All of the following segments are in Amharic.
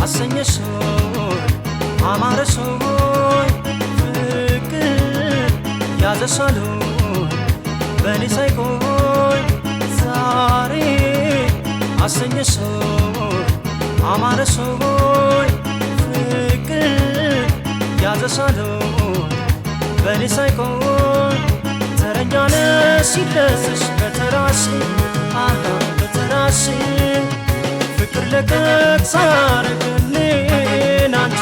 አሰኘሽኝ አማረሽኝ ፍቅር ያዘሻለኝ በኔ ሳይቆይ ዛሬ አሰኘሽኝ አማረሽኝ ፍቅር ያዘሻለኝ በኔ ሳይቆይ ተረኛ ነሽ ሲደርስሽ በተራሽ በተራሽ ፍቅር ለቀቅ ሳረግልኝ አንቺ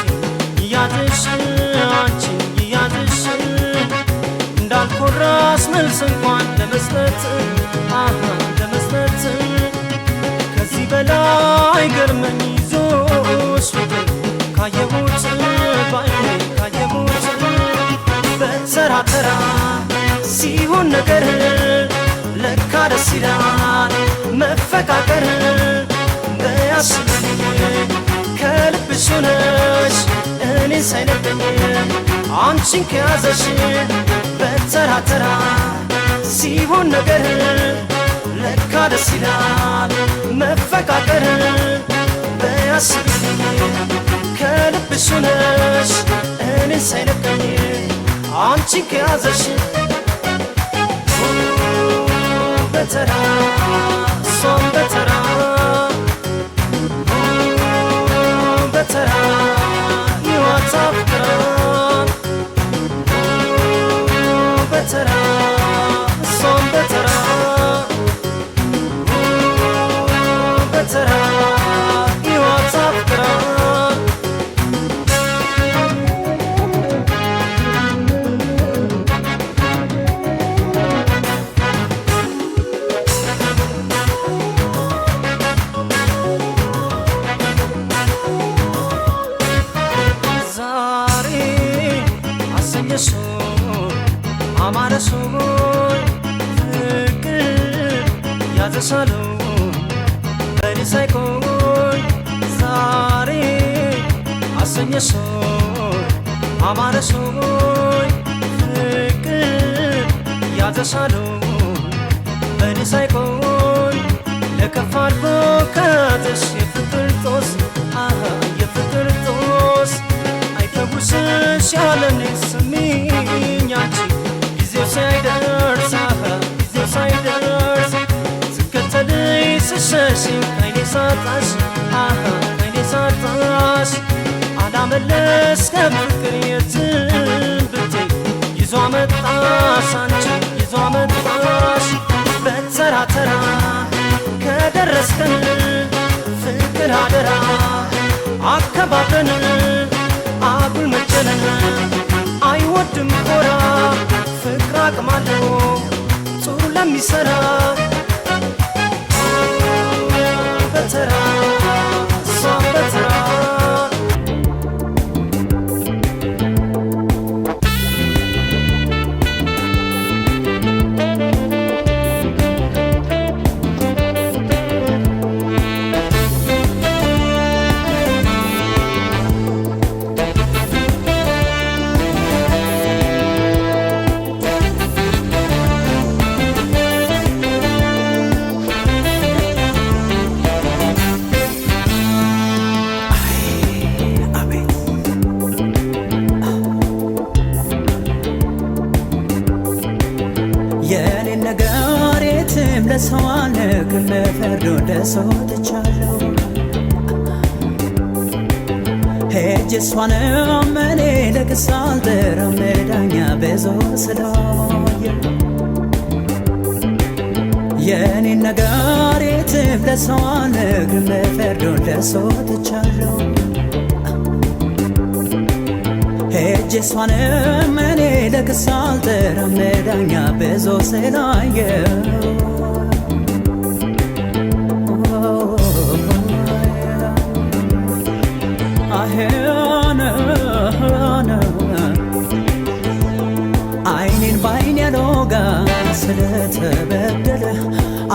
እያዝሽ እንዳልኮራስ መልስ እንኳን ለመስጠት ከዚህ በላይ ገርመኝ ይዞሽ ፍቅር ካየሁት ባይኔ ካየሁት በተራ ተራ ሲሆን ነገር ለካ ደስ ይላል መፈቃቀር በያስብኝ ከልብሽ ሆነሽ እኔን ሳይነግረኝ አንቺን ከያዘሽ በተራ ተራ ሲሆን ነገር ለካ ደስ ይላል መፈቃቀር በያስብኝ ከልብሽ ሆነሽ እኔን ሳይነግረኝ አንቺን ከያዘሽ በተራ እሷም በተራ በተራ ሕይወት አፍቅራ በተራ እሷም በተራ በተራ ሕይወት አፍቅራ አማረሽኝ ፍቅር ያዘሻለኝ በኔ ሳይቆይ ዛሬ አሰኘሽኝ አማረሽኝ ፍቅር ያዘሻለኝ በኔ ሳይቆይ ለከፋ አድርጎ ከያዘሽ የፍቅር ጦስ አይተውስሽ ያለኔ ስሚኝ አንቺ ጊዜው ሳይደርስ ስከተልሽ ስሸሽኝ ከዓይኔ ሳጣሽ አላመለስከም ፍቅር የትም ብትይ ይዞ አመጣሽ አንቺ ይዞ አመጣሽ በተራ ተራ ከደረስከን ፍቅር አደራ አከባብረን አጉል መጨነን አይወድም ኮራ ፍቅር አቅማለው ጥሩ ለሚሰራ በተራ እሷም በተራ የኔን ነገር የትም ለሰው አልነግርም ለፈርዶ ለሰው ትቻለሁ ሄጄ እሷን አመኔ ለክስ አልጠራም መዳኛ ብዙ ስላየሁ የኔን ነገር የትም ለሰው አልነግርም ለፈርዶ ለሰው ትቻለሁ ሄጄ እሷን አመኔ ለክስ አልጠራም መዳኛ ብዙ ስላየሁ አይኔን ባይን ያሎጋ ስለተበደለ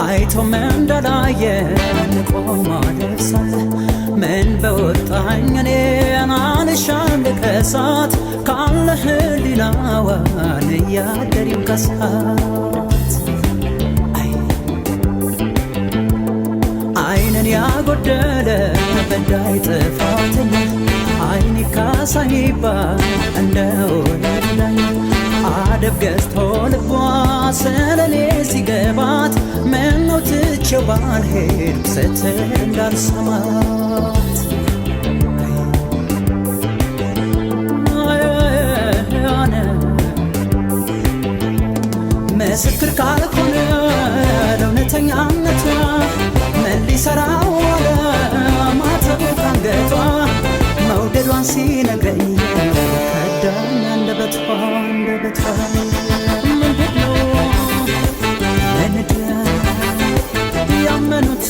አይቶም እንዳላየ ቆሞ አለቅሳለ ምን በወጣኝ እኔን አልሻም ልከሳት ካለ ህሊናዋን እያደር ይንከሳት አይንን ያጎደለ በዳይ ጥፋተኛ አይኔ ካሳይባ እንደሆነ ዳኛ አደብ ገዝቶ ልቧ ስለኔ ሲገባት ምነው ትቼው ባልሄድ ስትል እንዳልሰማት ምስክር ካልሆነ ለእውነተኛነቷ ምን ሊሰራው ዋለ ማተቡ ካንገቷ መውደዷን ሲነግረኝ ከዳኝ አንደበቷ ምንድነው ለንዳ ያመኑት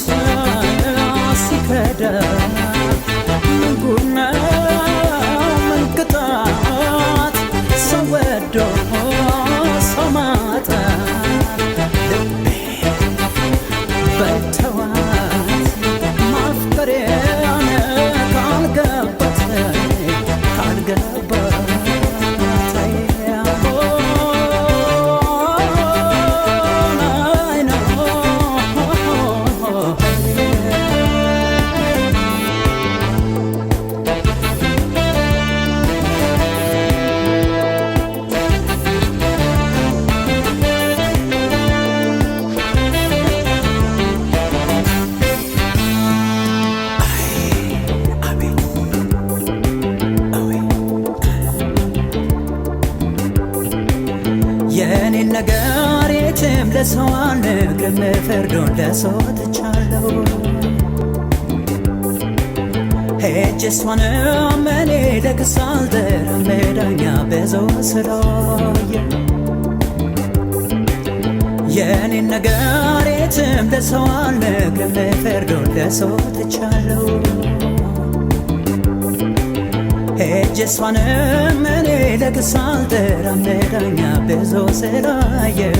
ሲከዳ ምን ጉድ ነው ምን ቅጣት ሰው ወዶ ሰው ማጣት ልቤ በተዋት ማፍቀሬን ካልገባት የኔን ነገር የትም ለሰው አልነግርም ፍርዱን ለሰው ትቻለሁ ሄጄ እሷንም እኔ ለክስ አልጠራም ዳኛ ብዙ ስላየ የኔን ነገር የትም ለሰው አልነግርም ፍርዱን ለሰው ትቻለሁ ሄጄ እሷንም እኔ ለክስ አልጠራም ዳኛ ብዙ ስላየው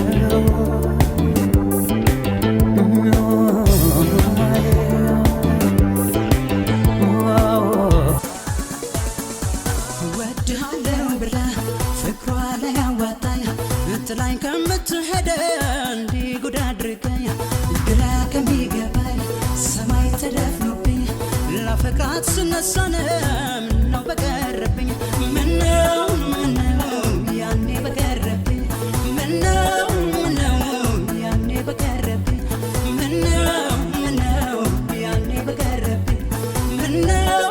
እወድሃለሁ ብላ ፍቅሯ ላይ አዋጣኝ ጥላኝ ከምትሄድ እንዲህ ጉድ አድርገኝ ግራ ከሚገባኝ ሰማይ ተደፍኖብኝ ላፈቅራት ስነሳን ምነው በቀረብኝ ምነው ያኔ በቀረብኝ ምነው ያኔ በቀረብኝ ምነው ያኔ በቀረብኝ ምነው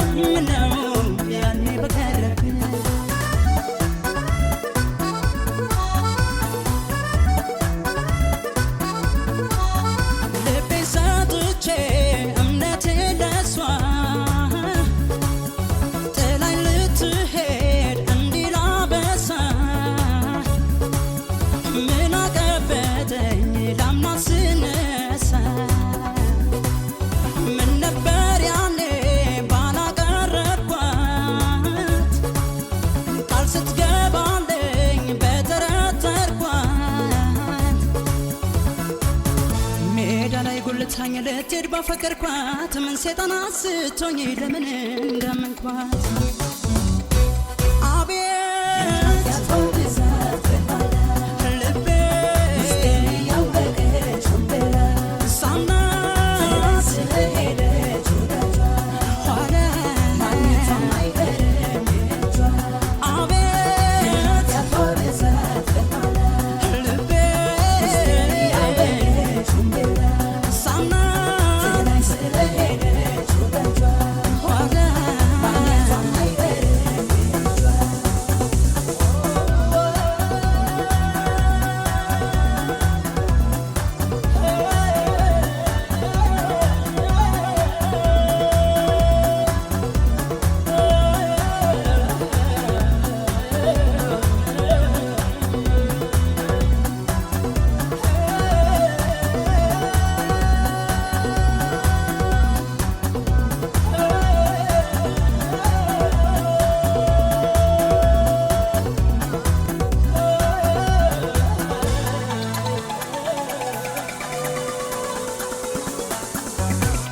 ያኔ በቀረብኝ ልቤን ሰጥቼ እምነቴን ለሷ ጥላኝ ልትሄድ እንዲህ ላበሳ ምን አቀበተኝ ላምናት ስነሳ ምን ነበር ያኔ ባላቀረብኳት ቃል ስትገባልኝ በተረተርኳት ሜዳ ላይ ጉልታኝ ልትሄድ ባፈቀርኳት ምን ሰይጣን አስቶኝ ለምን እንዳመንኳት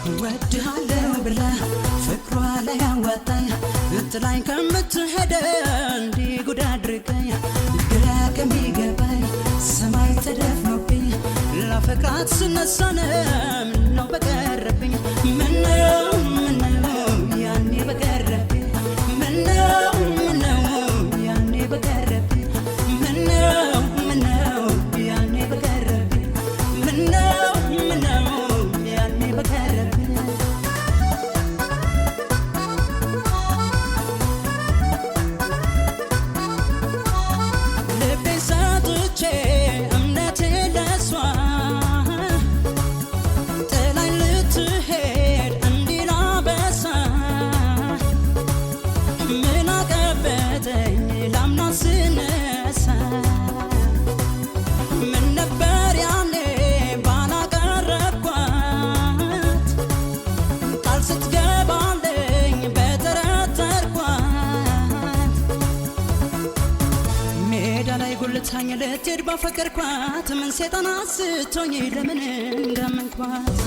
እወድሃለሁ ብላ ፍቅሯ ላይ አዋጣኝ ጥላኝ ከምትሄድ እንዲህ ጉድ አድርገኝ ግራ ከሚገባኝ ሰማይ ተደፍኖብኝ ላፈቅራት ስነሳን ምነው በቀረብኝ ምነው ትታኝ ልትሄድ ባፈቀርኳት ምን ሴጣን አስቶኝ ለምን እንዳመንኳት